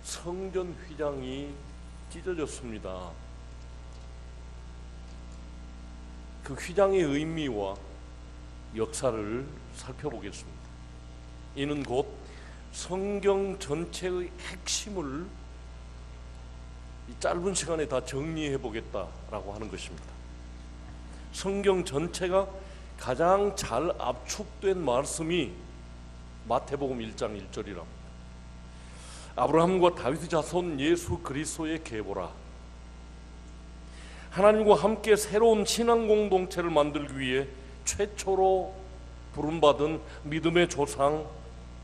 성전 휘장이 찢어졌습니다. 그 휘장의 의미와 역사를 살펴보겠습니다. 이는 곧 성경 전체의 핵심을 이 짧은 시간에 다 정리해 보겠다라고 하는 것입니다. 성경 전체가 가장 잘 압축된 말씀이 마태복음 1장 1절이랍니다. 아브라함과 다윗의 자손 예수 그리스도의 계보라. 하나님과 함께 새로운 신앙 공동체를 만들기 위해 최초로 부름받은 믿음의 조상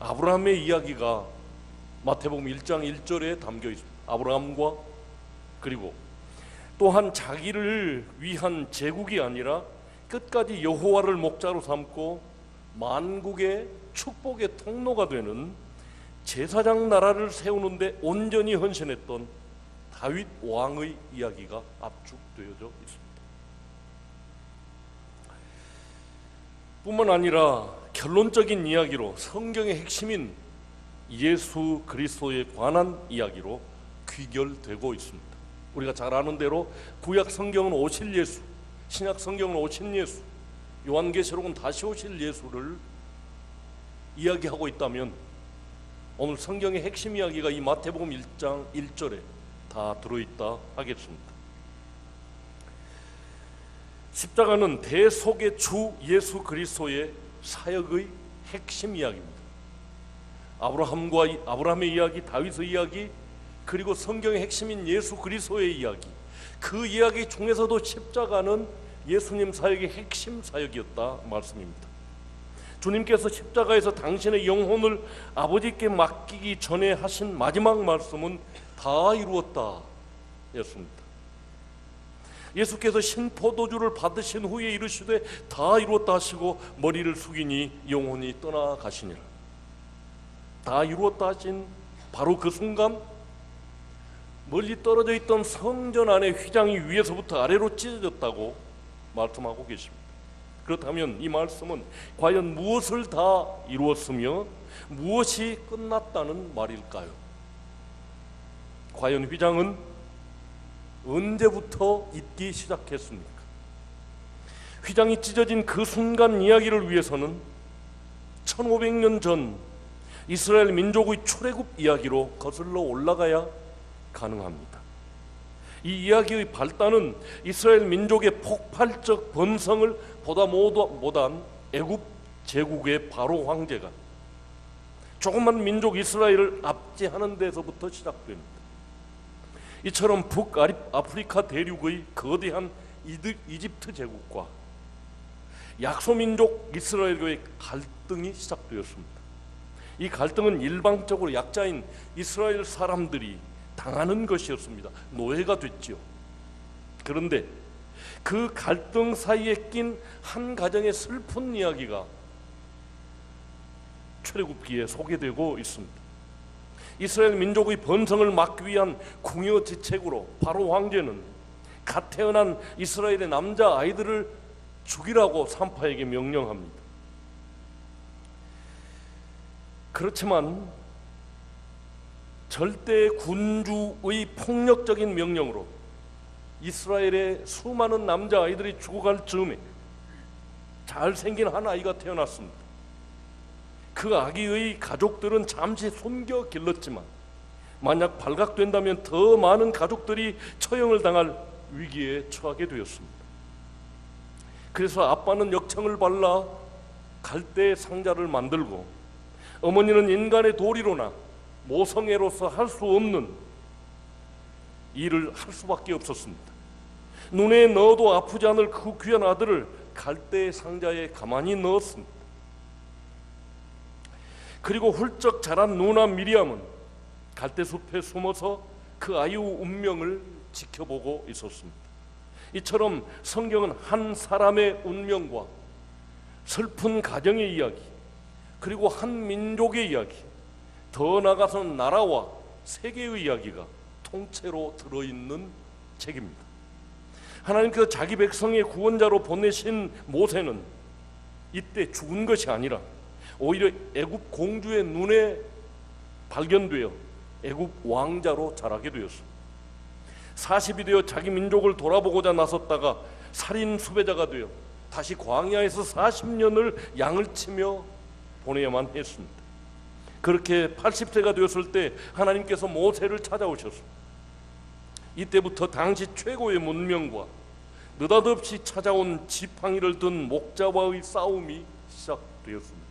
아브라함의 이야기가 마태복음 1장 1절에 담겨 있습니다. 아브라함과 그리고 또한 자기를 위한 제국이 아니라 끝까지 여호와를 목자로 삼고 만국의 축복의 통로가 되는 제사장 나라를 세우는데 온전히 헌신했던 다윗 왕의 이야기가 압축되어져 있습니다. 뿐만 아니라 결론적인 이야기로 성경의 핵심인 예수 그리스도에 관한 이야기로 귀결되고 있습니다. 우리가 잘 아는 대로 구약 성경은 오실 예수, 신약 성경은 오신 예수, 요한계시록은 다시 오실 예수를 이야기하고 있다면 오늘 성경의 핵심 이야기가 이 마태복음 1장 1절에 다 들어있다 하겠습니다. 십자가는 대속의 주 예수 그리스도의 사역의 핵심 이야기입니다. 아브라함의 이야기, 다윗의 이야기, 그리고 성경의 핵심인 예수 그리스도의 이야기, 그 이야기 중에서도 십자가는 예수님 사역의 핵심 사역이었다 말씀입니다. 주님께서 십자가에서 당신의 영혼을 아버지께 맡기기 전에 하신 마지막 말씀은 다 이루었다 였습니다. 예수께서 신포도주를 받으신 후에 이르시되 다 이루었다 하시고 머리를 숙이니 영혼이 떠나가시니라. 다 이루었다 하신 바로 그 순간 멀리 떨어져 있던 성전 안의 휘장이 위에서부터 아래로 찢어졌다고 말씀하고 계십니다. 그렇다면 이 말씀은 과연 무엇을 다 이루었으며 무엇이 끝났다는 말일까요? 과연 휘장은 언제부터 있기 시작했습니까? 휘장이 찢어진 그 순간 이야기를 위해서는 1500년 전 이스라엘 민족의 출애굽 이야기로 거슬러 올라가야 가능합니다. 이 이야기의 발단은 이스라엘 민족의 폭발적 번성을 보다 못한 애굽 제국의 바로 황제가 조그만 민족 이스라엘을 압제하는 데서부터 시작됩니다. 이처럼 북아프리카 대륙의 거대한 이집트 제국과 약소민족 이스라엘과의 갈등이 시작되었습니다. 이 갈등은 일방적으로 약자인 이스라엘 사람들이 당하는 것이었습니다. 노예가 됐지요. 그런데 그 갈등 사이에 낀 한 가정의 슬픈 이야기가 출애굽기에 소개되고 있습니다. 이스라엘 민족의 번성을 막기 위한 궁여지책으로 바로 황제는 갓 태어난 이스라엘의 남자 아이들을 죽이라고 산파에게 명령합니다. 그렇지만 절대 군주의 폭력적인 명령으로 이스라엘의 수많은 남자 아이들이 죽어갈 즈음에 잘생긴 한 아이가 태어났습니다. 그 아기의 가족들은 잠시 숨겨 길렀지만 만약 발각된다면 더 많은 가족들이 처형을 당할 위기에 처하게 되었습니다. 그래서 아빠는 역청을 발라 갈대 상자를 만들고 어머니는 인간의 도리로나 모성애로서 할 수 없는 일을 할 수밖에 없었습니다. 눈에 넣어도 아프지 않을 그 귀한 아들을 갈대 상자에 가만히 넣었습니다. 그리고 훌쩍 자란 누나 미리암은 갈대숲에 숨어서 그 아이의 운명을 지켜보고 있었습니다. 이처럼 성경은 한 사람의 운명과 슬픈 가정의 이야기, 그리고 한 민족의 이야기, 더 나아가서는 나라와 세계의 이야기가 통째로 들어있는 책입니다. 하나님께서 자기 백성의 구원자로 보내신 모세는 이때 죽은 것이 아니라 오히려 애굽 공주의 눈에 발견되어 애굽 왕자로 자라게 되었습니다. 40이 되어 자기 민족을 돌아보고자 나섰다가 살인 수배자가 되어 다시 광야에서 40년을 양을 치며 보내야만 했습니다. 그렇게 80세가 되었을 때 하나님께서 모세를 찾아오셨습니다. 이때부터 당시 최고의 문명과 느닷없이 찾아온 지팡이를 든 목자와의 싸움이 시작되었습니다.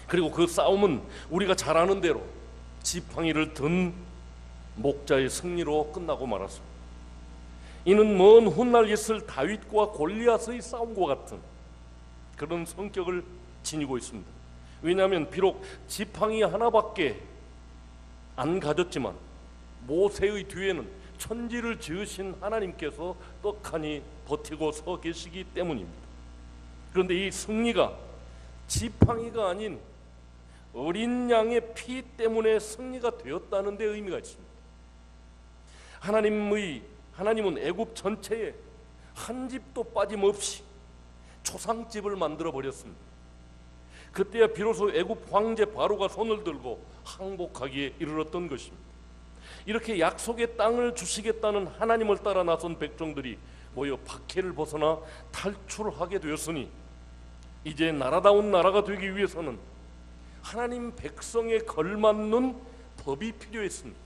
그리고 그 싸움은 우리가 잘 아는 대로 지팡이를 든 목자의 승리로 끝나고 말았습니다. 이는 먼 훗날 있을 다윗과 골리앗의 싸움과 같은 그런 성격을 지니고 있습니다. 왜냐하면 비록 지팡이 하나밖에 안 가졌지만 모세의 뒤에는 천지를 지으신 하나님께서 떡하니 버티고 서 계시기 때문입니다. 그런데 이 승리가 지팡이가 아닌 어린 양의 피 때문에 승리가 되었다는 데 의미가 있습니다. 하나님은 애굽 전체에 한 집도 빠짐없이 초상집을 만들어 버렸습니다. 그때야 비로소 애굽 황제 바로가 손을 들고 항복하기에 이르렀던 것입니다. 이렇게 약속의 땅을 주시겠다는 하나님을 따라 나선 백성들이 모여 박해를 벗어나 탈출하게 되었으니 이제 나라다운 나라가 되기 위해서는 하나님 백성에 걸맞는 법이 필요했습니다.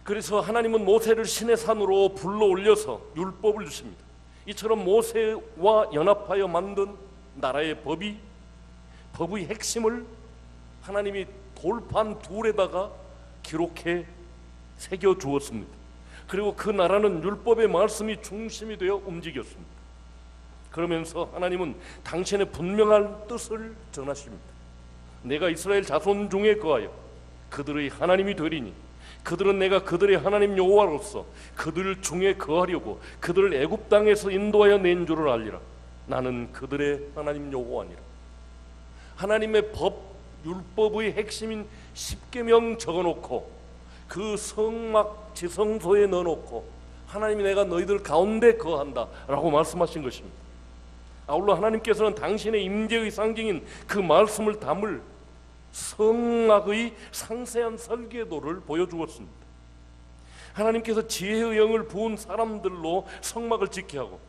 그래서 하나님은 모세를 신의 산으로 불러 올려서 율법을 주십니다. 이처럼 모세와 연합하여 만든 나라의 법의 핵심을 하나님이 돌판 둘에다가 기록해 새겨 주었습니다. 그리고 그 나라는 율법의 말씀이 중심이 되어 움직였습니다. 그러면서 하나님은 당신의 분명한 뜻을 전하십니다. 내가 이스라엘 자손 중에 거하여 그들의 하나님이 되리니 그들은 내가 그들의 하나님 여호와로서 그들 중에 거하려고 그들을 애굽 땅에서 인도하여 낸 줄을 알리라. 나는 그들의 하나님 여호와니라. 하나님의 법 율법의 핵심인 십계명 적어놓고 그 성막 지성소에 넣어놓고 하나님이 내가 너희들 가운데 거한다 라고 말씀하신 것입니다. 아울러 하나님께서는 당신의 임재의 상징인 그 말씀을 담을 성막의 상세한 설계도를 보여주었습니다. 하나님께서 지혜의 영을 부은 사람들로 성막을 짓게 하고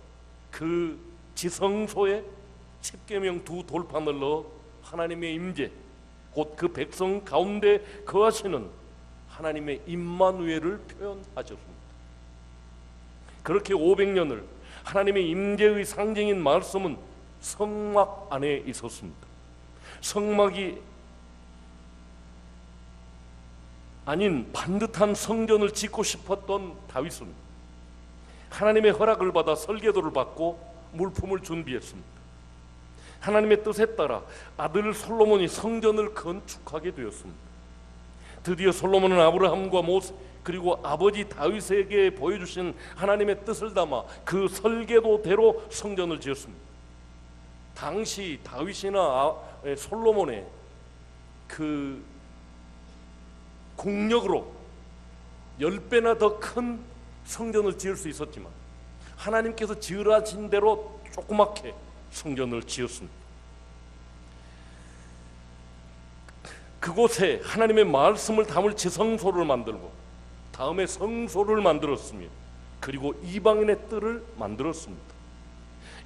그 지성소에 십계명 두 돌판을 넣어 하나님의 임재 곧 그 백성 가운데 거하시는 하나님의 임마누엘을 표현하셨습니다. 그렇게 500년을 하나님의 임재의 상징인 말씀은 성막 안에 있었습니다. 성막이 아닌 반듯한 성전을 짓고 싶었던 다윗은 하나님의 허락을 받아 설계도를 받고 물품을 준비했습니다. 하나님의 뜻에 따라 아들 솔로몬이 성전을 건축하게 되었습니다. 드디어 솔로몬은 아브라함과 모세 그리고 아버지 다윗에게 보여주신 하나님의 뜻을 담아 그 설계도대로 성전을 지었습니다. 당시 다윗이나 솔로몬의 그 국력으로 10배나 더 큰 성전을 지을 수 있었지만 하나님께서 지으라신 대로 조그맣게 성전을 지었습니다. 그곳에 하나님의 말씀을 담을 지성소를 만들고 다음에 성소를 만들었으며 그리고 이방인의 뜰을 만들었습니다.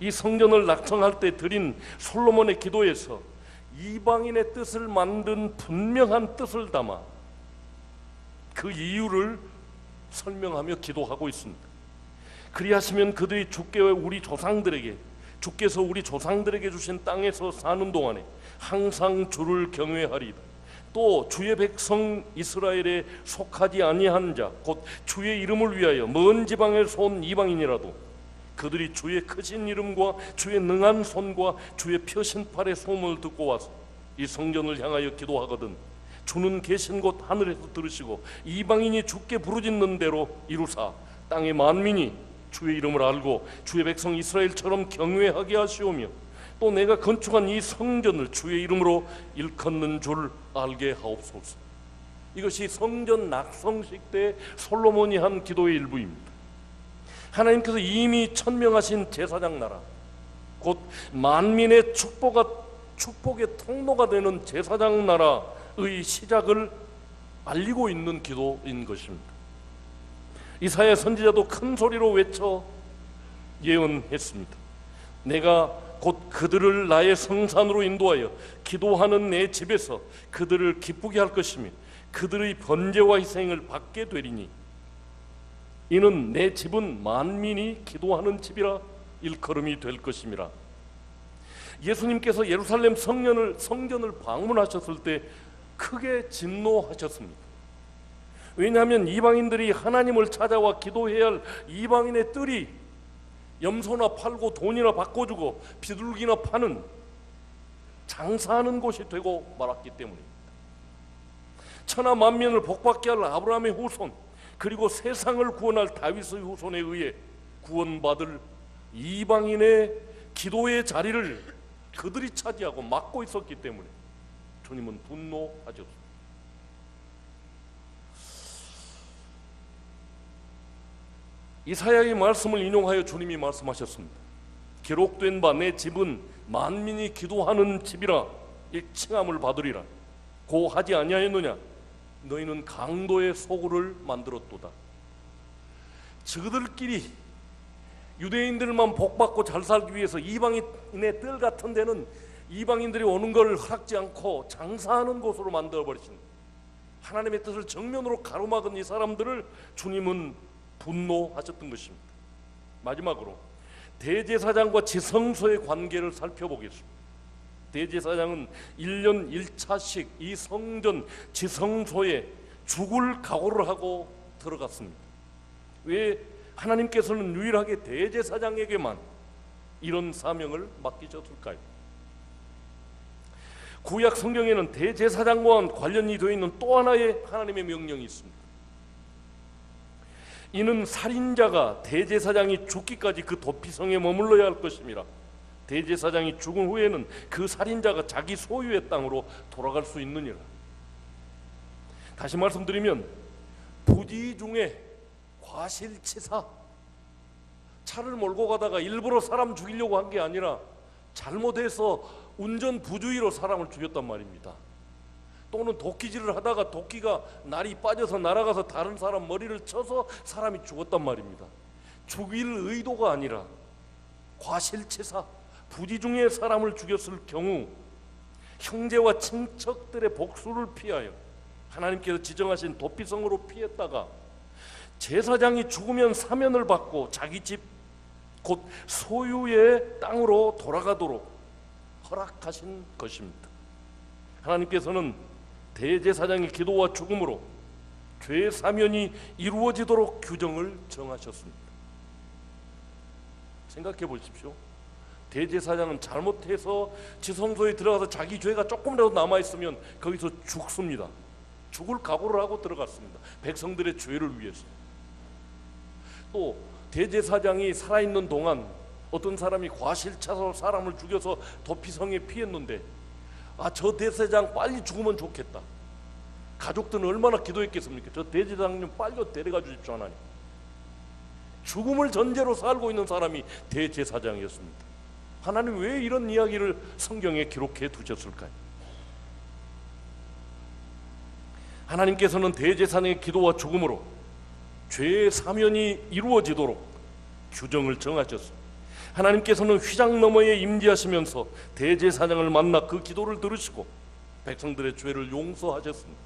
이 성전을 낙성할 때 드린 솔로몬의 기도에서 이방인의 뜻을 만든 분명한 뜻을 담아 그 이유를 설명하며 기도하고 있습니다. 그리하시면 그들이 주께서 우리 조상들에게 주신 땅에서 사는 동안에 항상 주를 경외하리이다. 또 주의 백성 이스라엘에 속하지 아니한 자 곧 주의 이름을 위하여 먼 지방에서 온 이방인이라도 그들이 주의 크신 이름과 주의 능한 손과 주의 펴신 팔의 소문을 듣고 와서 이 성전을 향하여 기도하거든 주는 계신 곳 하늘에서 들으시고 이방인이 주께 부르짖는 대로 이루사 땅의 만민이 주의 이름을 알고 주의 백성 이스라엘처럼 경외하게 하시오며 또 내가 건축한 이 성전을 주의 이름으로 일컫는 줄 알게 하옵소서. 이것이 성전 낙성식 때 솔로몬이 한 기도의 일부입니다. 하나님께서 이미 천명하신 제사장 나라 곧 만민의 축복의 통로가 되는 제사장 나라 시작을 알리고 있는 기도인 것입니다. 이사야 선지자도 큰 소리로 외쳐 예언했습니다. 내가 곧 그들을 나의 성산으로 인도하여 기도하는 내 집에서 그들을 기쁘게 할 것이며 그들의 번제와 희생을 받게 되리니 이는 내 집은 만민이 기도하는 집이라 일컬음이 될 것임이라. 예수님께서 예루살렘 성전을 방문하셨을 때 크게 진노하셨습니다. 왜냐하면 이방인들이 하나님을 찾아와 기도해야 할 이방인의 뜰이 염소나 팔고 돈이나 바꿔주고 비둘기나 파는 장사하는 곳이 되고 말았기 때문입니다. 천하 만민을 복받게 할 아브라함의 후손, 그리고 세상을 구원할 다윗의 후손에 의해 구원받을 이방인의 기도의 자리를 그들이 차지하고 막고 있었기 때문에 주님은 분노하셨습니다. 이사야의 말씀을 인용하여 주님이 말씀하셨습니다. 기록된 바 내 집은 만민이 기도하는 집이라 칭함을 받으리라. 고 하지 아니하였느냐? 너희는 강도의 소굴을 만들었도다. 저들끼리 유대인들만 복받고 잘 살기 위해서 이방인의 뜰 같은 데는 이방인들이 오는 걸 허락지 않고 장사하는 곳으로 만들어버리신 하나님의 뜻을 정면으로 가로막은 이 사람들을 주님은 분노하셨던 것입니다. 마지막으로 대제사장과 지성소의 관계를 살펴보겠습니다. 대제사장은 1년 1차씩 이 성전 지성소에 죽을 각오를 하고 들어갔습니다. 왜 하나님께서는 유일하게 대제사장에게만 이런 사명을 맡기셨을까요? 구약 성경에는 대제사장과 관련이 되어 있는 또 하나의 하나님의 명령이 있습니다. 이는 살인자가 대제사장이 죽기까지 그 도피성에 머물러야 할 것임이라. 대제사장이 죽은 후에는 그 살인자가 자기 소유의 땅으로 돌아갈 수 있느니라. 다시 말씀드리면 부지 중에 과실치사, 차를 몰고 가다가 일부러 사람 죽이려고 한 게 아니라 잘못해서 운전 부주의로 사람을 죽였단 말입니다. 또는 도끼질을 하다가 도끼가 날이 빠져서 날아가서 다른 사람 머리를 쳐서 사람이 죽었단 말입니다. 죽일 의도가 아니라 과실치사, 부지 중에 사람을 죽였을 경우 형제와 친척들의 복수를 피하여 하나님께서 지정하신 도피성으로 피했다가 제사장이 죽으면 사면을 받고 자기 집 곧 소유의 땅으로 돌아가도록 허락하신 것입니다. 하나님께서는 대제사장의 기도와 죽음으로 죄 사면이 이루어지도록 규정을 정하셨습니다. 생각해 보십시오. 대제사장은 잘못해서 지성소에 들어가서 자기 죄가 조금이라도 남아있으면 거기서 죽습니다. 죽을 각오를 하고 들어갔습니다. 백성들의 죄를 위해서. 또 대제사장이 살아있는 동안 어떤 사람이 과실차서 사람을 죽여서 도피성에 피했는데 저 대제사장 빨리 죽으면 좋겠다. 가족들은 얼마나 기도했겠습니까? 저 대제사장님 빨리 데려가 주십시오 하나님. 죽음을 전제로 살고 있는 사람이 대제사장이었습니다. 하나님 왜 이런 이야기를 성경에 기록해 두셨을까요? 하나님께서는 대제사장의 기도와 죽음으로 죄의 사면이 이루어지도록 규정을 정하셨습니다. 하나님께서는 휘장 너머에 임재하시면서 대제사장을 만나 그 기도를 들으시고 백성들의 죄를 용서하셨습니다.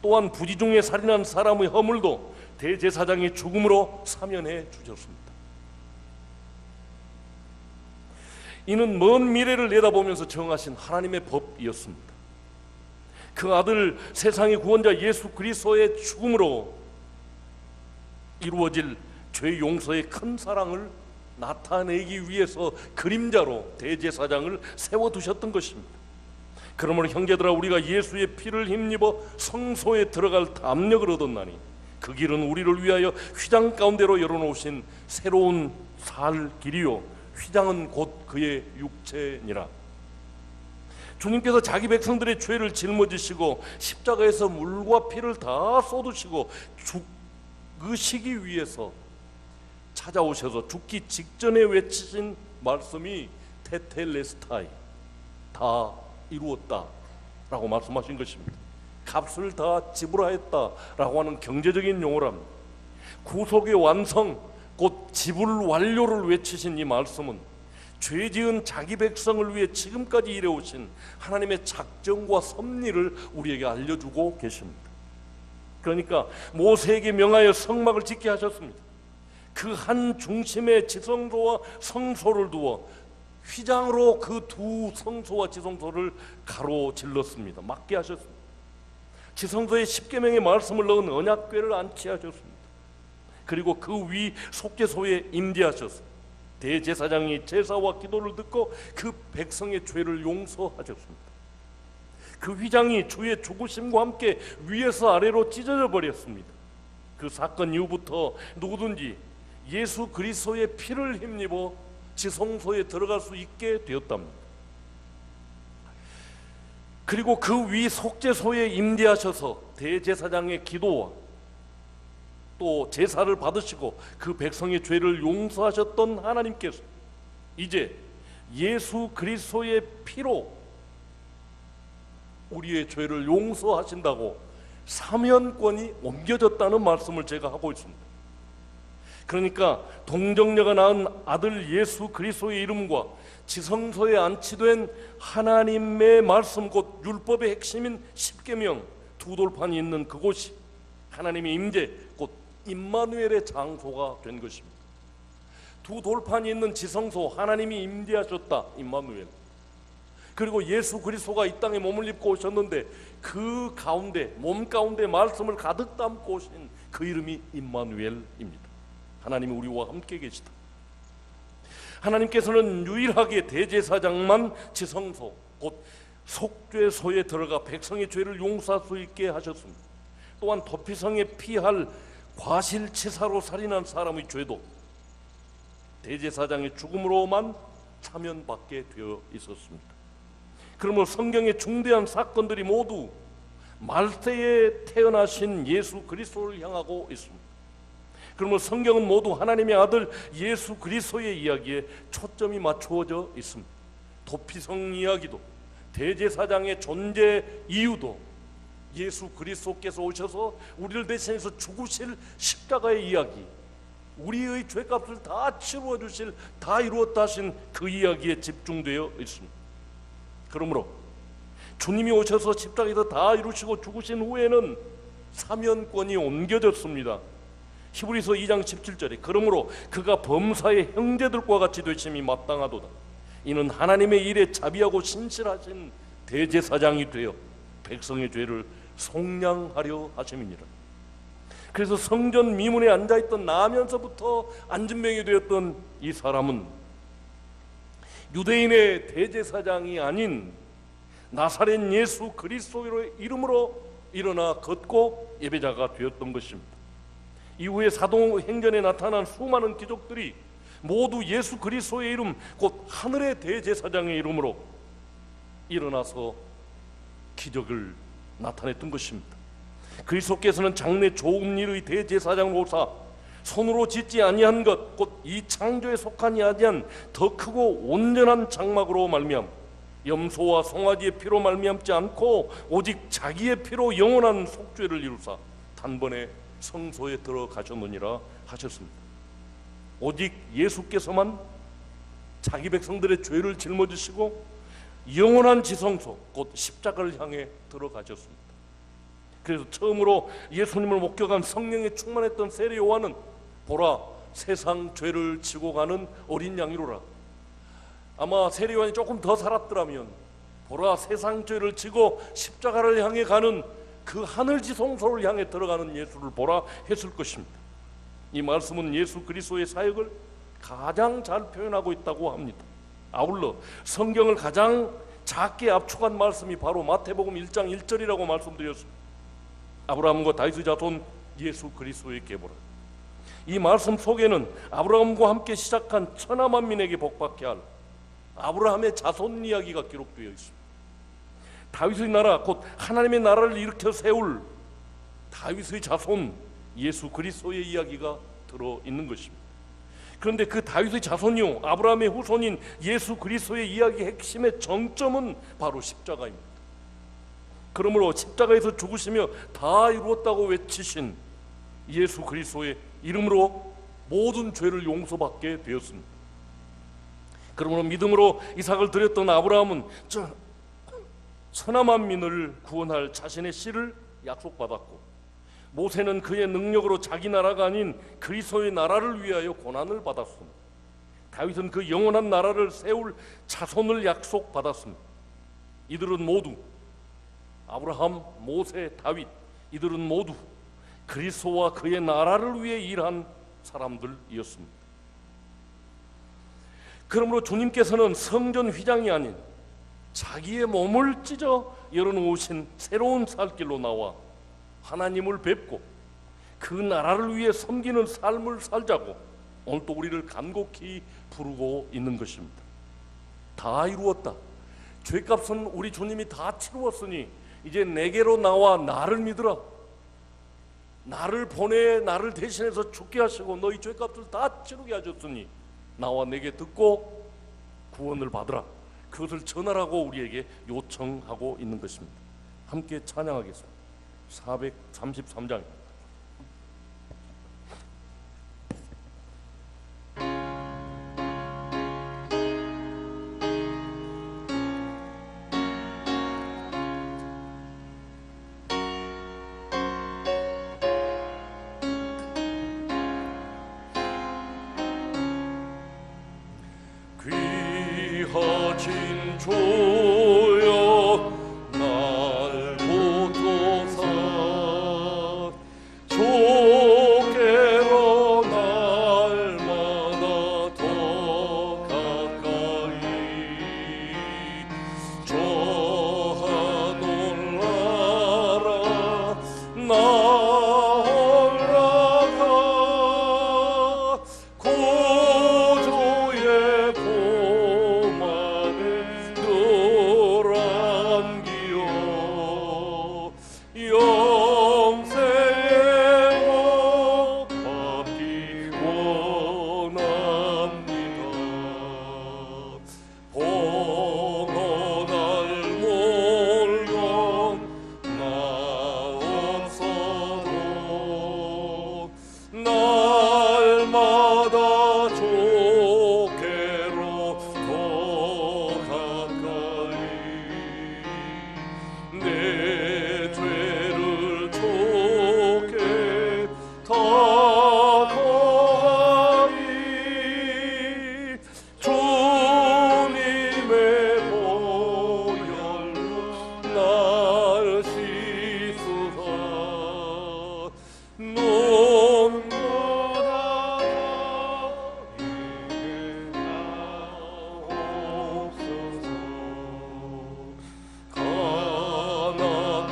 또한 부지 중에 살인한 사람의 허물도 대제사장의 죽음으로 사면해 주셨습니다. 이는 먼 미래를 내다보면서 정하신 하나님의 법이었습니다. 그 아들 세상의 구원자 예수 그리스도의 죽음으로 이루어질 죄 용서의 큰 사랑을 나타내기 위해서 그림자로 대제사장을 세워두셨던 것입니다. 그러므로 형제들아, 우리가 예수의 피를 힘입어 성소에 들어갈 담력을 얻었나니 그 길은 우리를 위하여 휘장 가운데로 열어놓으신 새로운 살 길이요 휘장은 곧 그의 육체니라. 주님께서 자기 백성들의 죄를 짊어지시고 십자가에서 물과 피를 다 쏟으시고 죽으시기 위해서 찾아오셔서 죽기 직전에 외치신 말씀이 테텔레스타이, 다 이루었다 라고 말씀하신 것입니다. 값을 다 지불하였다라고 하는 경제적인 용어랍니다. 구속의 완성, 곧 지불 완료를 외치신 이 말씀은 죄 지은 자기 백성을 위해 지금까지 일해오신 하나님의 작정과 섭리를 우리에게 알려주고 계십니다. 그러니까 모세에게 명하여 성막을 짓게 하셨습니다. 그 한 중심에 지성소와 성소를 두어 휘장으로 그 두 성소와 지성소를 가로질렀습니다. 막게 하셨습니다. 지성소에 십계명의 말씀을 넣은 언약궤를 안치하셨습니다. 그리고 그 위 속죄소에 임재하셨습니다. 대제사장이 제사와 기도를 듣고 그 백성의 죄를 용서하셨습니다. 그 휘장이 주의 죽으심과 함께 위에서 아래로 찢어져 버렸습니다. 그 사건 이후부터 누구든지 예수 그리스도의 피를 힘입어 지성소에 들어갈 수 있게 되었답니다. 그리고 그 위 속죄소에 임재하셔서 대제사장의 기도와 또 제사를 받으시고 그 백성의 죄를 용서하셨던 하나님께서 이제 예수 그리스도의 피로 우리의 죄를 용서하신다고 사면권이 옮겨졌다는 말씀을 제가 하고 있습니다. 그러니까 동정녀가 낳은 아들 예수 그리스도의 이름과 지성소에 안치된 하나님의 말씀, 곧 율법의 핵심인 십계명 두 돌판이 있는 그곳이 하나님의 임재, 곧 임마누엘의 장소가 된 것입니다. 두 돌판이 있는 지성소, 하나님이 임재하셨다, 임마누엘. 그리고 예수 그리스도가 이 땅에 몸을 입고 오셨는데 그 가운데, 몸 가운데 말씀을 가득 담고 오신 그 이름이 임마누엘입니다. 하나님이 우리와 함께 계시다. 하나님께서는 유일하게 대제사장만 지성소, 곧 속죄소에 들어가 백성의 죄를 용서할 수 있게 하셨습니다. 또한 도피성에 피할 과실치사로 살인한 사람의 죄도 대제사장의 죽음으로만 사면받게 되어 있었습니다. 그러므로 성경의 중대한 사건들이 모두 말세에 태어나신 예수 그리스도를 향하고 있습니다. 그러므로 성경은 모두 하나님의 아들 예수 그리스도의 이야기에 초점이 맞추어져 있습니다. 도피성 이야기도, 대제사장의 존재 이유도, 예수 그리스도께서 오셔서 우리를 대신해서 죽으실 십자가의 이야기, 우리의 죄값을 다 치루어 주실, 다 이루었다 하신 그 이야기에 집중되어 있습니다. 그러므로 주님이 오셔서 십자가에서 다 이루시고 죽으신 후에는 사면권이 옮겨졌습니다. 히브리서 2장 17절에 그러므로 그가 범사의 형제들과 같이 되심이 마땅하도다. 이는 하나님의 일에 자비하고 신실하신 대제사장이 되어 백성의 죄를 속량하려 하심이니라. 그래서 성전 미문에 앉아있던 나면서부터 안진병이 되었던 이 사람은 유대인의 대제사장이 아닌 나사렛 예수 그리스도의 이름으로 일어나 걷고 예배자가 되었던 것입니다. 이후에 사도행전에 나타난 수많은 기적들이 모두 예수 그리스도의 이름, 곧 하늘의 대제사장의 이름으로 일어나서 기적을 나타냈던 것입니다. 그리스도께서는 장래 좋은 일의 대제사장으로서 손으로 짓지 아니한 것, 곧 이 창조에 속하지 아니한 더 크고 온전한 장막으로 말미암 염소와 송아지의 피로 말미암지 않고 오직 자기의 피로 영원한 속죄를 이루사 단번에 성소에 들어가셨느니라 하셨습니다. 오직 예수께서만 자기 백성들의 죄를 짊어지시고 영원한 지성소, 곧 십자가를 향해 들어가셨습니다. 그래서 처음으로 예수님을 목격한 성령에 충만했던 세례 요한은 보라, 세상 죄를 지고 가는 어린 양이로라. 아마 세례 요한이 조금 더 살았더라면 보라, 세상 죄를 지고 십자가를 향해 가는 그 하늘 지성소를 향해 들어가는 예수를 보라 했을 것입니다. 이 말씀은 예수 그리스도의 사역을 가장 잘 표현하고 있다고 합니다. 아울러 성경을 가장 작게 압축한 말씀이 바로 마태복음 1장 1절이라고 말씀드렸습니다. 아브라함과 다윗의 자손 예수 그리스도의 계보라. 이 말씀 속에는 아브라함과 함께 시작한 천하 만민에게 복받게 할 아브라함의 자손 이야기가 기록되어 있습니다. 다윗의 나라, 곧 하나님의 나라를 일으켜 세울 다윗의 자손 예수 그리스도의 이야기가 들어있는 것입니다. 그런데 그 다윗의 자손이요 아브라함의 후손인 예수 그리스도의 이야기의 핵심의 정점은 바로 십자가입니다. 그러므로 십자가에서 죽으시며 다 이루었다고 외치신 예수 그리스도의 이름으로 모든 죄를 용서받게 되었습니다. 그러므로 믿음으로 이삭을 드렸던 아브라함은 천하 만민을 구원할 자신의 씨를 약속받았고, 모세는 그의 능력으로 자기 나라가 아닌 그리스도의 나라를 위하여 고난을 받았습니다. 다윗은 그 영원한 나라를 세울 자손을 약속받았습니다. 이들은 모두, 아브라함, 모세, 다윗, 이들은 모두 그리스도와 그의 나라를 위해 일한 사람들이었습니다. 그러므로 주님께서는 성전 휘장이 아닌 자기의 몸을 찢어 열어놓으신 새로운 살길로 나와 하나님을 뵙고 그 나라를 위해 섬기는 삶을 살자고 오늘 또 우리를 간곡히 부르고 있는 것입니다. 다 이루었다. 죄값은 우리 주님이 다 치루었으니 이제 내게로 나와 나를 믿으라. 나를 보내 나를 대신해서 죽게 하시고 너희 죄값을 다 치르게 하셨으니 나와 내게 듣고 구원을 받으라. 그것을 전하라고 우리에게 요청하고 있는 것입니다. 함께 찬양하겠습니다. 433장입니다. 귀하신 주여 날 보소서. 주께로 날마다 더 가까이 저 하늘 나라 나 올라가 구주의 봄 안에 늘 안기어 영생의 복 받기 원합니다. 봉헌할 물건 나 없어도 날마다 주께로 더 가까이 내 죄를 주께 다 거하리. 주님의 보혈로 날 씻으사 눈보다 이게 나옵소서. 간악한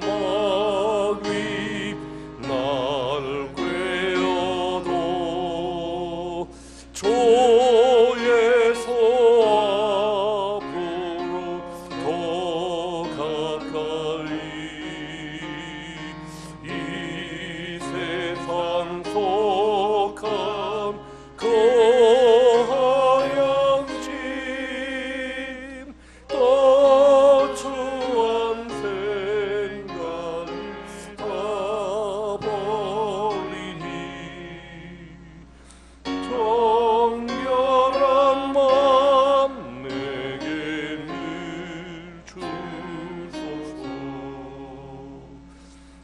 마귀 날 꿰어도 주의 소 앞으로 더 가까이 이 세상 속한 그 하얀 짐 떠추한 생각을 다 버리니 정결한 마음 내게 늘 주소서.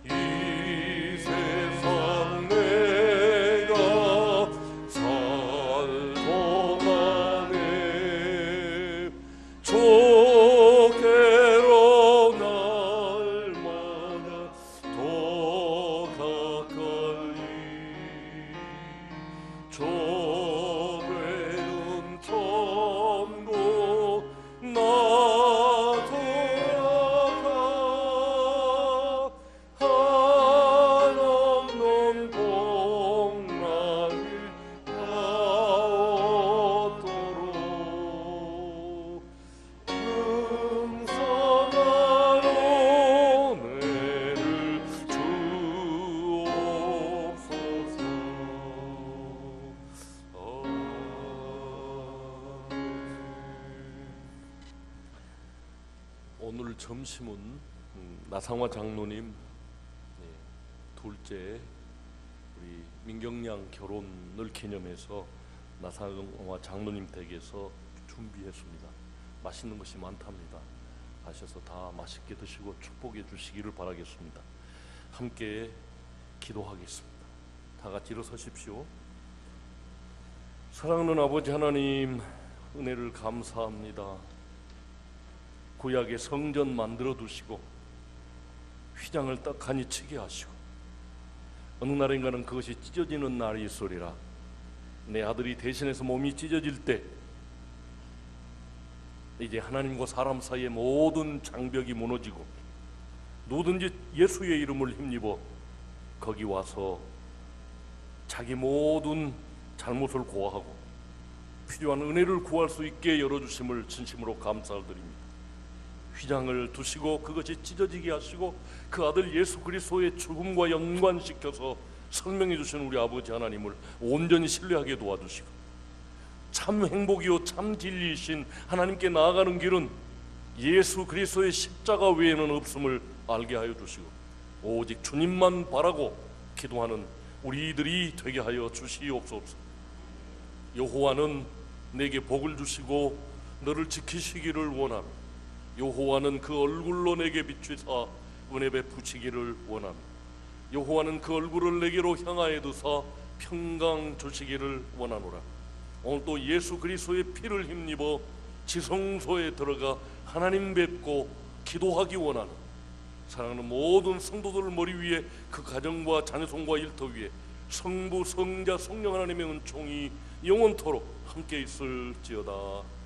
이 세상 내가 살고 가네 주께로 날마다 더 가까이 좁은 천국 나 돌아가 한없는 복락이 나오도록 풍성한 은혜를 주옵소서. 오늘 점심은 나상화 장로님 둘째 우리 민경양 결혼을 기념해서 나상화 장로님 댁에서 준비했습니다. 맛있는 것이 많답니다. 가셔서 다 맛있게 드시고 축복해 주시기를 바라겠습니다. 함께 기도하겠습니다. 다 같이 일어서십시오. 사랑하는 아버지 하나님, 은혜를 감사합니다. 구약의 성전 만들어 두시고 휘장을 떡하니 치게 하시고 어느 날인가는 그것이 찢어지는 날이 있으리라. 내 아들이 대신해서 몸이 찢어질 때 이제 하나님과 사람 사이의 모든 장벽이 무너지고 누구든지 예수의 이름을 힘입어 거기 와서 자기 모든 잘못을 고하고 필요한 은혜를 구할 수 있게 열어주심을 진심으로 감사를 드립니다. 휘장을 두시고 그것이 찢어지게 하시고 그 아들 예수 그리스도의 죽음과 연관시켜서 설명해 주신 우리 아버지 하나님을 온전히 신뢰하게 도와주시고 참 행복이요 참 진리이신 하나님께 나아가는 길은 예수 그리스도의 십자가 외에는 없음을 알게 하여 주시고 오직 주님만 바라고 기도하는 우리들이 되게 하여 주시옵소서. 여호와는 내게 복을 주시고 너를 지키시기를 원하며 여호와는 그 얼굴로 내게 비추사 은혜 베푸시기를 원하며 여호와는 그 얼굴을 내게로 향하여 두사 평강 주시기를 원하노라. 오늘 또 예수 그리스도의 피를 힘입어 지성소에 들어가 하나님 뵙고 기도하기 원하는 사랑하는 모든 성도들 머리 위에 그 가정과 자녀손과 일터 위에 성부 성자 성령 하나님의 은총이 영원토록 함께 있을지어다.